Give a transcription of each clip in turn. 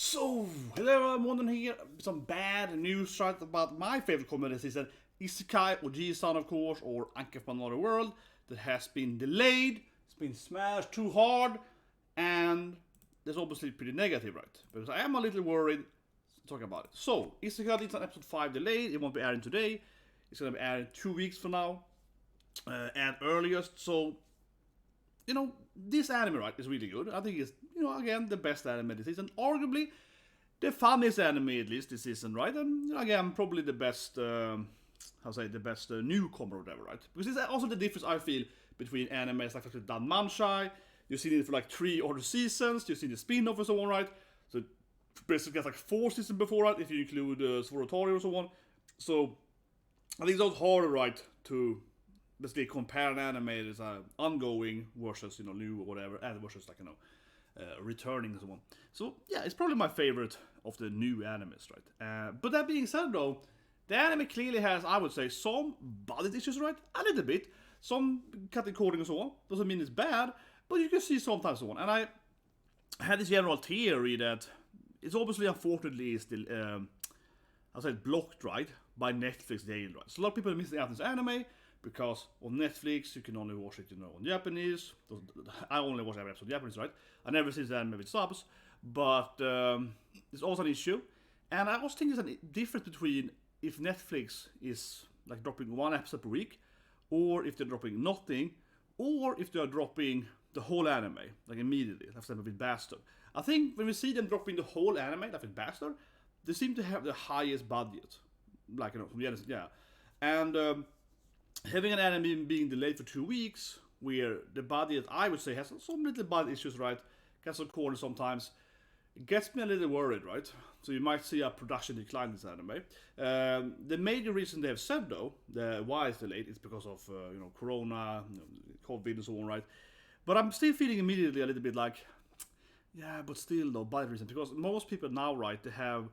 So, hello, I'm Myrmonden here. Some bad news right about my favorite comedy season, Isekai Ojisan, of course, or Anke from Another World, that has been delayed, it's been smashed too hard, and that's obviously pretty negative, right? Because I am a little worried talking about it. So, Isekai is on episode 5 delayed, it won't be airing today, it's gonna be airing 2 weeks from now, at earliest, so this anime, right, is really good. I think it's, again, the best anime this season. Arguably, the funniest anime, at least, this season, right? And, again, probably the best, the best newcomer or whatever, right? Because it's also the difference, I feel, between animes like Dan Manshai. You've seen it for, 3 other seasons. You've seen the spin-off and so on, right? So, basically, gets, 4 seasons before, right? If you include Svorotori or so on. So, I think it's also harder, right, to basically compare an anime that is ongoing versus new or whatever, and versus returning and so on. So yeah, it's probably my favorite of the new animes, right? But that being said, though, the anime clearly has, I would say, some budget issues, right? A little bit, some cut encoding and so on. Doesn't mean it's bad, but you can see sometimes so on. And I had this general theory that it's obviously, unfortunately, still blocked, right, by Netflix daily, right? So a lot of people are missing out on this anime. Because on Netflix, you can only watch it, on Japanese. I only watch every episode in Japanese, right? I never see the anime with subs, but it's also an issue. And I was thinking there's a difference between if Netflix is dropping 1 episode per week, or if they're dropping nothing, or if they're dropping the whole anime, immediately, like with Bastard. I think when we see them dropping the whole anime, like with Bastard, they seem to have the highest budget. From the end, yeah. And having an anime being delayed for 2 weeks, where the budget, I would say, has some little budget issues, right? Gets some corner sometimes. It gets me a little worried, right? So you might see a production decline in this anime. The major reason they have said, though, why it's delayed, is because of, Corona, COVID and so on, right? But I'm still feeling immediately a little bit yeah, but still, though, budget reason. Because most people now, right, they have,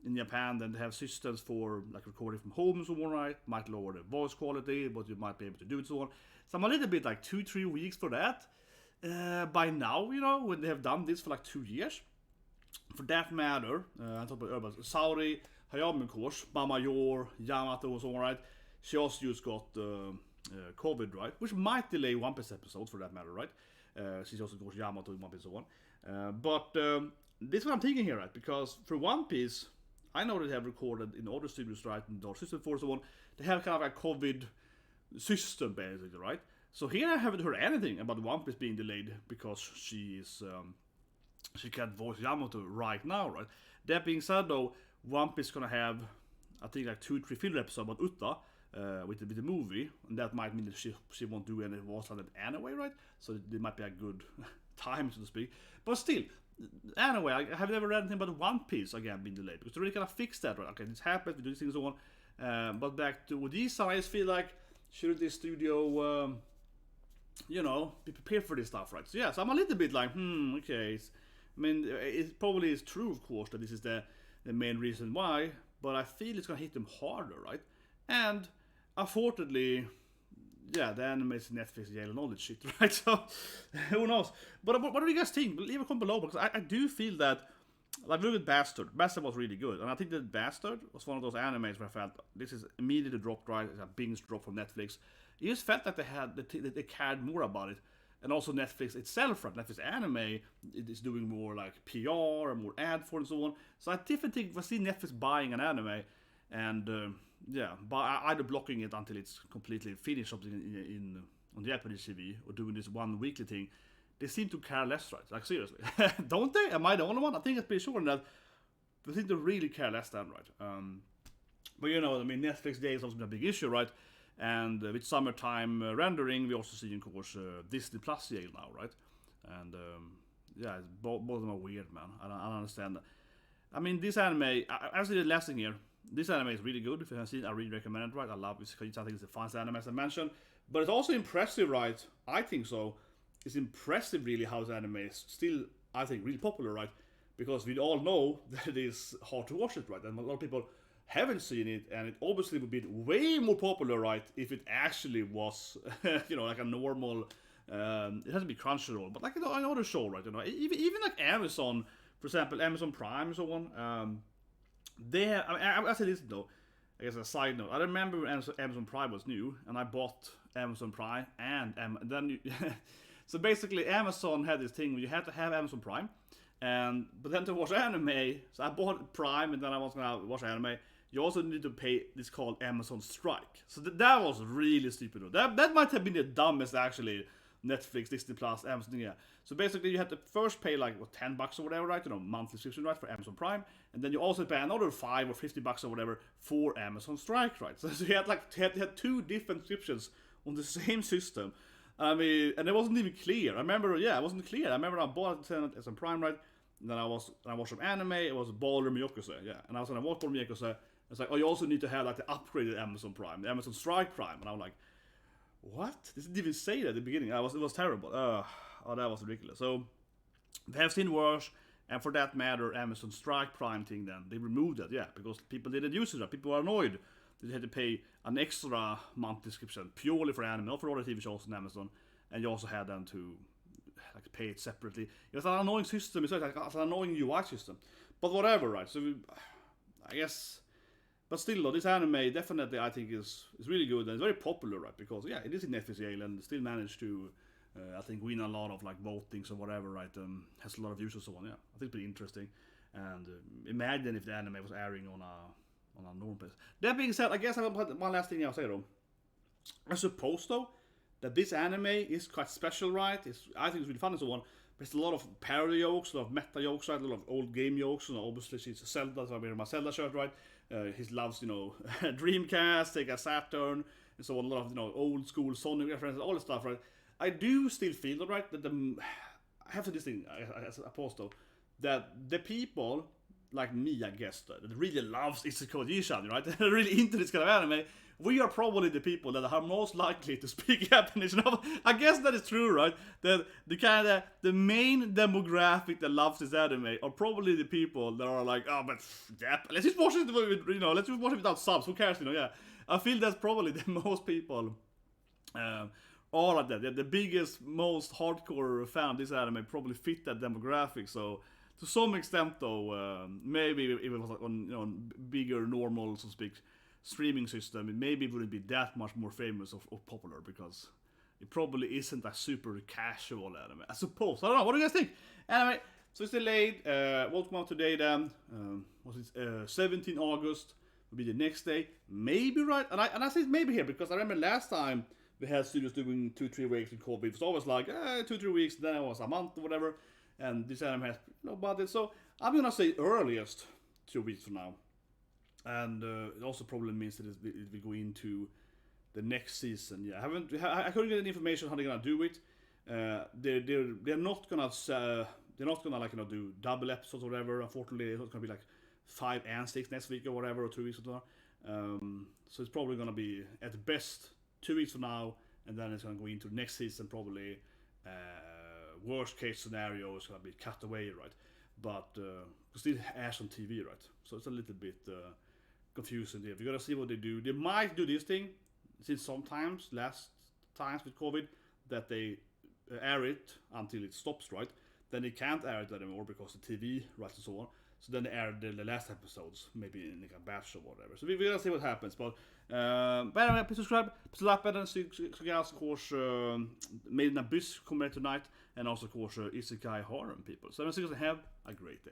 in Japan, then they have systems for recording from home and so on, right? Might lower the voice quality, but you might be able to do it so on. So I'm a little bit 2-3 weeks for that. By now, when they have done this for 2 years. For that matter, I'm talking about Saori Hayami, of course, Mama Yor, Yamato and so on, right? She also just got COVID, right? Which might delay One Piece episodes for that matter, right? She's also, of course, Yamato in One Piece and so on. But this is what I'm thinking here, right? Because for One Piece, I know they have recorded in other studios, right, in Dark System 4 and so on. They have kind of a COVID system, basically, right? So here I haven't heard anything about One Piece being delayed because she can't voice Yamato right now, right? That being said, though, One Piece is gonna have, I think, 2-3 filler episodes about Uta with the movie, and that might mean that she won't do any voice on it anyway, right? So there might be a good time, so to speak. But still, anyway, I have never read anything about One Piece again being delayed because they really kind of fixed that, right? Okay, this happened, we do these things and so on. But back to Ojisan, I just feel should this studio, be prepared for this stuff, right? So yeah, so I'm a little bit okay. I mean, it probably is true, of course, that this is the main reason why, but I feel it's gonna hit them harder, right? And unfortunately, yeah, the anime is Netflix, Yale, and all that shit, right? So, who knows? But what do you guys think? Leave a comment below, because I do feel that, look at Bastard. Bastard was really good, and I think that Bastard was one of those animes where I felt this is immediately dropped, right? It's a binge drop from Netflix. It just felt like they cared more about it, and also Netflix itself, right? Netflix anime is doing more PR and more ad for and so on. So I definitely think if I see Netflix buying an anime, and by either blocking it until it's completely finished something on the Japanese TV or doing this one weekly thing, they seem to care less, right? Seriously. Don't they? Am I the only one? I think it's pretty sure that they seem to really care less than, right? But Netflix Day is also a big issue, right? And with summertime rendering, we also see, of course, Disney Plus Yale now, right? And both of them are weird, man. I don't understand that. I mean, this anime, as I did last thing here, this anime is really good. If you haven't seen it, I really recommend it, right? I love it. I think it's the funnest anime, as I mentioned. But it's also impressive, right? I think so. It's impressive, really, how this anime is still, I think, really popular, right? Because we all know that it is hard to watch it, right? And a lot of people haven't seen it, and it obviously would be way more popular, right? If it actually was, a normal, it has to be Crunchyroll, but another show, right? Even Amazon, for example, Amazon Prime and so on. They have, I say this though, I guess a side note. I remember when Amazon Prime was new, and I bought Amazon Prime, and then so basically Amazon had this thing where you had to have Amazon Prime, but then to watch anime, so I bought Prime, and then I was gonna watch anime. You also need to pay this called Amazon Strike. So that was really stupid. That might have been the dumbest actually. Netflix, Disney Plus, Amazon, yeah. So basically, you had to first pay like what, $10 or whatever, right? Monthly subscription, right, for Amazon Prime, and then you also pay another $5 or $50 or whatever for Amazon Strike, right? So you had had two different subscriptions on the same system. I mean, and it wasn't even clear. I remember, yeah, it wasn't clear. I remember I bought it as Amazon Prime, right? And then I watched some anime. It was Ballroom Yakuza, yeah. And I was gonna watch Ballroom Yakuza. It's like, oh, you also need to have like the upgraded Amazon Prime, the Amazon Strike Prime, and I'm like, what? This didn't even say that at the beginning. It was terrible. Oh, that was ridiculous. So they have seen worse, and for that matter, Amazon Strike Prime thing. Then they removed that, yeah, because people didn't use it. People were annoyed. They had to pay an extra monthly subscription purely for anime, not for other TV shows on Amazon, and you also had them to like pay it separately. It was an annoying system. It's like an annoying UI system, but whatever, right? So I guess. But still, though, this anime definitely I think is really good and it's very popular, right? Because yeah, it is in Netflix and still managed to, I think, win a lot of like votings or whatever, right? Has a lot of views and so on. Yeah, I think it's pretty interesting. And imagine if the anime was airing on a normal place. That being said, I guess I have one last thing I'll say though. I suppose though that this anime is quite special, right? I think it's really fun and so on. There's a lot of parody jokes, a lot of meta jokes, right? A lot of old game jokes. Obviously, she's a Zelda, so I wear my Zelda shirt, right? He loves, Dreamcast, Sega Saturn, and so on. A lot of, old school Sonic references, all this stuff, right? I do still feel, right, that I have to this thing, I post though, that the people like me, I guess, that really loves Isekai Ojisan, right? They're really into this kind of anime. We are probably the people that are most likely to speak Japanese. I guess that is true, right? That the main demographic that loves this anime are probably the people that are like, oh, but let's just watch it, let's just watch it without subs. Who cares, yeah? I feel that's probably the most people are like that. The biggest, most hardcore fan of this anime probably fit that demographic. So to some extent, though, maybe if it was like on bigger, normal, so to speak, streaming system, maybe it wouldn't be that much more famous or popular because it probably isn't a super casual anime, I suppose. I don't know. What do you guys think? Anyway, so it's delayed. Won't come out today then. Was it 17 August? Will be the next day. Maybe, right? And I say maybe here because I remember last time we had studios doing 2-3 weeks in COVID. It was always like 2-3 weeks, then it was a month or whatever. And this anime has no budget, so I'm gonna say earliest 2 weeks from now. And it also probably means that it will go into the next season. Yeah, I couldn't get any information how they're gonna do it. They're not gonna do double episodes or whatever. Unfortunately, it's gonna be like 5 and 6 next week or whatever, or 2 weeks or whatever. So it's probably gonna be at best 2 weeks from now, and then it's gonna go into next season probably. Worst case scenario is gonna be cut away, right? But still airs on TV, right? So it's a little bit confusing there. We gotta see what they do. They might do this thing, since sometimes last times with COVID that they air it until it stops, right? Then they can't air it anymore because the TV rights and so on. So then they air the last episodes, maybe in like a batch or whatever. So we're gonna see what happens. But anyway, please subscribe, please like button, så guys, of course, Made in Abyss kommer tonight, and also of course Isekai Harem people. So I'm going to have a great day.